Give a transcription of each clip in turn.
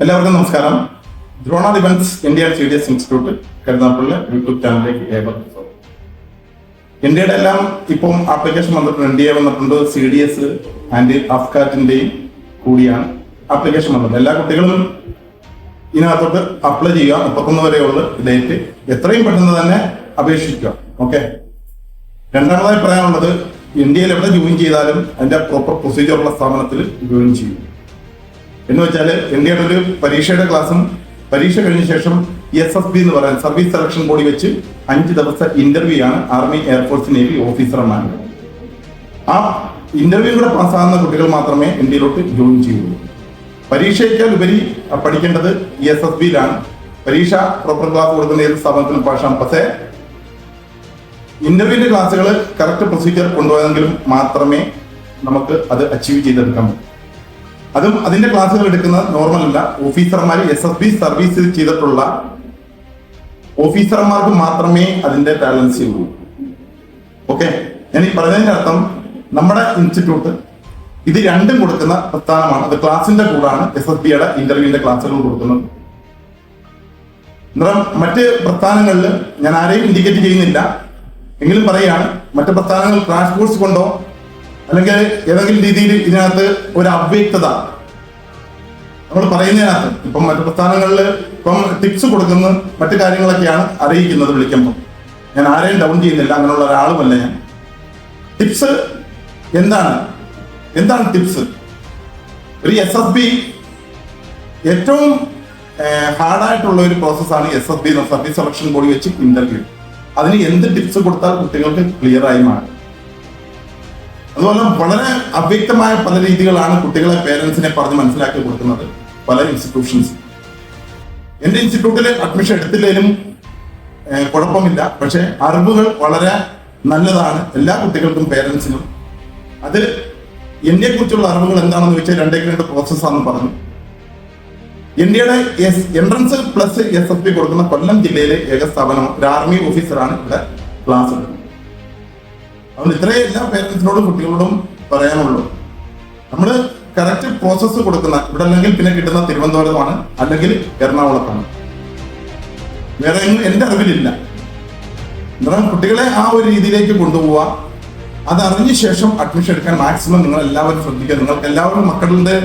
എല്ലാവർക്കും നമസ്കാരം. Drona defence India CDS institute Karunagappally YouTube ചാനലിലേക്ക് ഏവർക്കും സ്വാഗതം. ഇന്ത്യയുടെ എല്ലാം ഇപ്പം ആപ്ലിക്കേഷൻ വന്നിട്ടുണ്ട്. NDA വന്നിട്ടുണ്ട്, CDS ആൻഡ് അഫ്കാറ്റിന്റെയും കൂടിയാണ് ആപ്ലിക്കേഷൻ വന്നത്. എല്ലാ കുട്ടികളും ഇതിനകത്തോട്ട് അപ്ലൈ ചെയ്യുക. 31 വരെയുള്ള ഡേറ്റ്. എത്രയും പെട്ടെന്ന് തന്നെ അപേക്ഷിക്കുക. ഓക്കെ. രണ്ടാമതായി പറയാനുള്ളത്, ഇന്ത്യയിൽ എവിടെ ജോയിൻ ചെയ്താലും അതിന്റെ പ്രോപ്പർ പ്രൊസീജിയറുള്ള സ്ഥാപനത്തിൽ ജോയിൻ ചെയ്യും. എന്ന് വെച്ചാൽ ഇന്ത്യയുടെ ഒരു പരീക്ഷയുടെ ക്ലാസ്സും പരീക്ഷ കഴിഞ്ഞ ശേഷം SSB എന്ന് പറയുന്നത് സർവീസ് സെലക്ഷൻ ബോഡി വെച്ച് 5 ദിവസത്തെ ഇന്റർവ്യൂ ആണ് ആർമി, എയർഫോഴ്സ്, നേവി ഓഫീസർമാർക്ക്. ആ ഇന്റർവ്യൂ കൂടെ പാസ്സാകുന്ന കുട്ടികൾ മാത്രമേ ഇന്ത്യയിലോട്ട് ജോയിൻ ചെയ്യുള്ളൂ. പരീക്ഷയേക്കാൾ ഉപരി പഠിക്കേണ്ടത് SSBയിലാണ്. പരീക്ഷ പ്രോപ്പർ ക്ലാസ് കൊടുക്കുന്ന ഏത് സ്ഥാപനത്തിലും പാഷാം. പക്ഷേ ഇന്റർവ്യൂവിന്റെ ക്ലാസ്സുകൾ കറക്റ്റ് പ്രൊസീജിയർ കൊണ്ടുപോയെങ്കിലും മാത്രമേ നമുക്ക് അത് അച്ചീവ് ചെയ്തെടുക്കാൻ പറ്റൂ. അതും അതിന്റെ ക്ലാസ്സുകൾ എടുക്കുന്ന നോർമൽ അല്ല. ഓഫീസർമാർ, SSB സർവീസ് ചെയ്തിട്ടുള്ള ഓഫീസർമാർക്ക് മാത്രമേ അതിന്റെ ബാലൻസ് ഉള്ളൂ. ഓക്കെ. ഞാൻ ഈ പറഞ്ഞതിന്റെ അർത്ഥം, നമ്മുടെ ഇൻസ്റ്റിറ്റ്യൂട്ട് ഇത് രണ്ടും കൊടുക്കുന്ന പ്രസ്ഥാനമാണ്. അത് ക്ലാസിന്റെ കൂടാണ് SSBയുടെ ഇന്റർവ്യൂവിന്റെ ക്ലാസ്സുകൾ കൊടുക്കുന്നത്. അന്നേരം മറ്റ് പ്രസ്ഥാനങ്ങളിൽ ഞാൻ ആരെയും ഇൻഡിക്കേറ്റ് ചെയ്യുന്നില്ല, എങ്കിലും പറയുകയാണ്, മറ്റ് പ്രസ്ഥാനങ്ങൾ ക്രാഷ് കോഴ്സ് കൊണ്ടോ അല്ലെങ്കിൽ ഏതെങ്കിലും രീതിയിൽ ഇതിനകത്ത് ഒരു അവ്യക്തത നമ്മൾ പറയുന്നതിനകത്ത്, ഇപ്പം മറ്റു പ്രസ്ഥാനങ്ങളിൽ ഇപ്പം ടിപ്സ് കൊടുക്കുന്ന മറ്റു കാര്യങ്ങളൊക്കെയാണ് അറിയിക്കുന്നത് വിളിക്കുമ്പോൾ. ഞാൻ ആരെയും ഡൗൺ ചെയ്യുന്നില്ല, അങ്ങനെയുള്ള ഒരാളുമല്ല ഞാൻ. ടിപ്സ് എന്താണ് ടിപ്സ്? ഒരു SSB ഏറ്റവും ഹാർഡായിട്ടുള്ള ഒരു പ്രോസസ്സാണ് SSB, സർവീസ് സെലക്ഷൻ ബോഡി വെച്ച് ഇന്റർവ്യൂ. അതിന് എന്ത് ടിപ്സ് കൊടുത്താൽ കുട്ടികൾക്ക് ക്ലിയർ ആയി മാറും. അതുപോലെ വളരെ അവ്യക്തമായ പല രീതികളാണ് കുട്ടികളെ, പേരൻസിനെ പറഞ്ഞ് മനസ്സിലാക്കി കൊടുക്കുന്നത് പല ഇൻസ്റ്റിറ്റ്യൂഷൻസ്. എന്റെ ഇൻസ്റ്റിറ്റ്യൂട്ടിൽ അഡ്മിഷൻ എടുത്തില്ലെങ്കിലും കുഴപ്പമില്ല. പക്ഷെ അറിവുകൾ വളരെ നല്ലതാണ് എല്ലാ കുട്ടികൾക്കും, പേരൻസിനും. അത് ഇന്ത്യയെ കുറിച്ചുള്ള അറിവുകൾ എന്താണെന്ന് വെച്ചാൽ 2 പ്രോസസ്സാണെന്ന് പറഞ്ഞു. ഇന്ത്യയുടെ എൻട്രൻസ് പ്ലസ് SSB കൊടുക്കുന്ന കൊല്ലം ജില്ലയിലെ ഏക സ്ഥാപനം ഒരു ആർമി ഓഫീസറാണ് ഇവിടെ ക്ലാസ് എടുക്കുന്നത്. അതുകൊണ്ട് ഇത്രയും എല്ലാ പേരൻസിനോടും കുട്ടികളോടും പറയാനുള്ളൂ. നമ്മൾ കറക്റ്റ് പ്രോസസ്സ് കൊടുക്കുന്ന ഇവിടെ അല്ലെങ്കിൽ പിന്നെ കിട്ടുന്ന തിരുവനന്തപുരമാണ്, അല്ലെങ്കിൽ എറണാകുളത്താണ്. വേറെ എന്റെ അറിവിലില്ല. അന്നേരം കുട്ടികളെ ആ ഒരു രീതിയിലേക്ക് കൊണ്ടുപോവുക. അതറിഞ്ഞ ശേഷം അഡ്മിഷൻ എടുക്കാൻ മാക്സിമം നിങ്ങൾ എല്ലാവരും ശ്രദ്ധിക്കുക. നിങ്ങൾക്ക് എല്ലാവരും മക്കളുടെ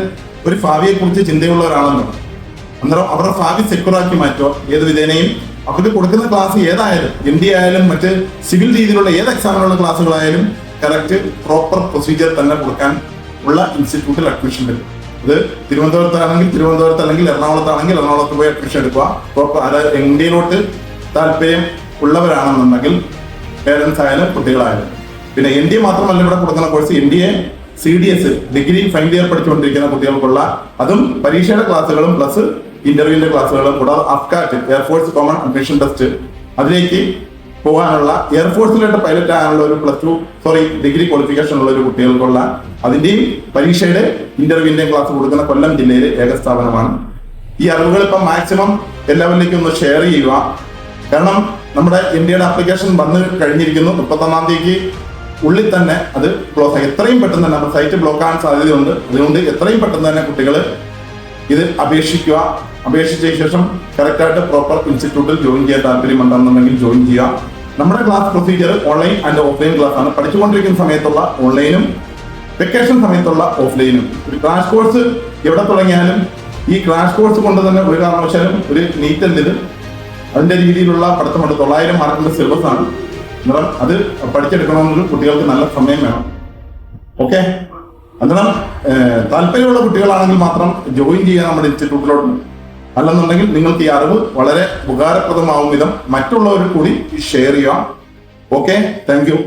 ഒരു ഭാവിയെ കുറിച്ച് ചിന്തയുള്ളവരാണല്ലോ. അന്നേരം അവരുടെ ഭാവി സെക്യൂറാക്കി മാറ്റുക. ഏത് വിധേനയും അവർക്ക് കൊടുക്കുന്ന ക്ലാസ് ഏതായാലും, NDA ആയാലും മറ്റ് സിവിൽ രീതിയിലുള്ള ഏത് എക്സാമിനുള്ള ക്ലാസ്സുകളായാലും കറക്റ്റ് പ്രോപ്പർ പ്രൊസീജിയർ തന്നെ കൊടുക്കാൻ ഉള്ള ഇൻസ്റ്റിറ്റ്യൂട്ടിൽ അഡ്മിഷൻ എടുക്കും. ഇത് തിരുവനന്തപുരത്താണെങ്കിൽ തിരുവനന്തപുരത്ത്, അല്ലെങ്കിൽ എറണാകുളത്താണെങ്കിൽ എറണാകുളത്ത് പോയി അഡ്മിഷൻ എടുക്കുക. പ്രോപ്പർ ഇന്ത്യയിലോട്ട് താല്പര്യം ഉള്ളവരാണെന്നുണ്ടെങ്കിൽ പേരൻസ് ആയാലും കുട്ടികളായാലും. പിന്നെ NDA മാത്രമല്ല ഇവിടെ കൊടുക്കുന്ന course, NDA CDS degree final year പഠിച്ചുകൊണ്ടിരിക്കുന്ന കുട്ടികൾക്കുള്ള അതും പരീക്ഷയുടെ ക്ലാസ്സുകളും പ്ലസ് ഇന്റർവ്യൂവിന്റെ ക്ലാസ്സുകളും കൂടാതെ അഫ്കാറ്റ്, എയർഫോഴ്സ് കോമൺ അഡ്മിഷൻ ടെസ്റ്റ്, അതിലേക്ക് പോകാനുള്ള എയർഫോഴ്സിലോട്ട് പൈലറ്റ് ആകാനുള്ള ഒരു ഡിഗ്രി ക്വാളിഫിക്കേഷൻ ഉള്ള ഒരു കുട്ടികൾക്കുള്ള അതിന്റെയും പരീക്ഷയുടെ ഇന്റർവ്യൂവിന്റെയും ക്ലാസ് കൊടുക്കുന്ന കൊല്ലം ജില്ലയിലെ ഏക സ്ഥാപനമാണ്. ഈ അറിവുകൾ ഇപ്പം മാക്സിമം എല്ലാവരിലേക്കും ഒന്ന് ഷെയർ ചെയ്യുക. കാരണം നമ്മുടെ ഇന്ത്യയുടെ ആപ്ലിക്കേഷൻ വന്ന് കഴിഞ്ഞിരിക്കുന്നു. 31-ാം തീയതിക്ക് ഉള്ളിൽ തന്നെ അത് ക്ലോസ് ആയി. എത്രയും പെട്ടെന്ന് തന്നെ നമ്മുടെ സൈറ്റ് ബ്ലോക്ക് ആകാൻ സാധ്യതയുണ്ട്. അതുകൊണ്ട് എത്രയും പെട്ടെന്ന് തന്നെ കുട്ടികൾ ഇത് അപേക്ഷിക്കുക. അപേക്ഷിച്ച ശേഷം കറക്റ്റായിട്ട് പ്രോപ്പർ ഇൻസ്റ്റിറ്റ്യൂട്ടിൽ ജോയിൻ ചെയ്യാൻ താല്പര്യമുണ്ടെന്നുണ്ടെങ്കിൽ ജോയിൻ ചെയ്യുക. നമ്മുടെ class procedure online and offline class ആണ്. പഠിച്ചുകൊണ്ടിരിക്കുന്ന സമയത്തുള്ള ഓൺലൈനും വെക്കേഷൻ സമയത്തുള്ള ഓഫ്ലൈനും. ഒരു ക്രാഷ് കോഴ്സ് എവിടെ തുടങ്ങിയാലും ഈ ക്രാഷ് കോഴ്സ് കൊണ്ട് തന്നെ ഒരു കാരണവശാലും ഒരു നീറ്റല്ലിത് അതിന്റെ രീതിയിലുള്ള പഠിത്തമുണ്ട്. 900 മാർക്കിന്റെ സിലബസ് ആണ്. അന്നേരം അത് പഠിച്ചെടുക്കണമെങ്കിൽ കുട്ടികൾക്ക് നല്ല സമയം വേണം. ഓക്കെ. അന്നേരം താല്പര്യമുള്ള കുട്ടികളാണെങ്കിൽ മാത്രം ജോയിൻ ചെയ്യാൻ നമ്മുടെ ഇൻസ്റ്റിറ്റ്യൂട്ടിലോട്ട്. അല്ലെന്നുണ്ടെങ്കിൽ നിങ്ങൾക്ക് ഈ അറിവ് വളരെ ഉപകാരപ്രദമാവും വിധം മറ്റുള്ളവർ കൂടി ഷെയർ ചെയ്യാം. ഓക്കെ. Thank you.